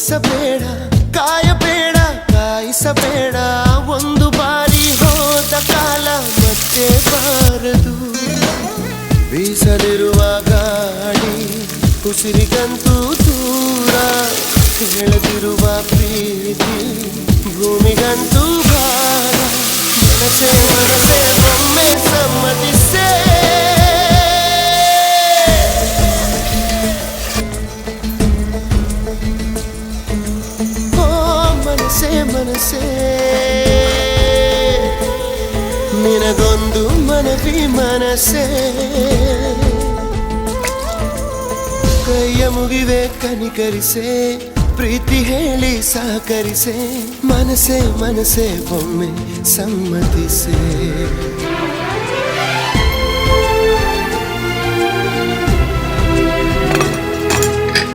ಬಯಸಬೇಡ ಕಾಯಬೇಡ ಕಾಯಿಸಬೇಡ ಒಂದು ಬಾರಿ ಹೋದ ಕಾಲ ಮತ್ತೆ ಬಾರದು ಬೀಸಲಿರುವ ಗಾಳಿ ಉಸಿರಿಗಂತೂ ದೂರ ಹೇಳದಿರುವ ಪ್ರೀತಿ ಭೂಮಿಗಂತೂ ಭಾರ ಮನಸೆ ಮನಸೆ ಒಮ್ಮೆ ಸಮ್ಮತಿಸೇ ಮನಸೆ ಮನಸೆ ನಿನಗೊಂದು ಮನವಿ ಮನಸೆ ಕೈಯ ಮುಗಿವೆ ಕನಿಕರಿಸೆ ಪ್ರೀತಿ ಹೇಳಿ ಸಹಕರಿಸೆ ಮನಸೆ ಮನಸೆ ಒಮ್ಮೆ ಸಮ್ಮತಿಸೆ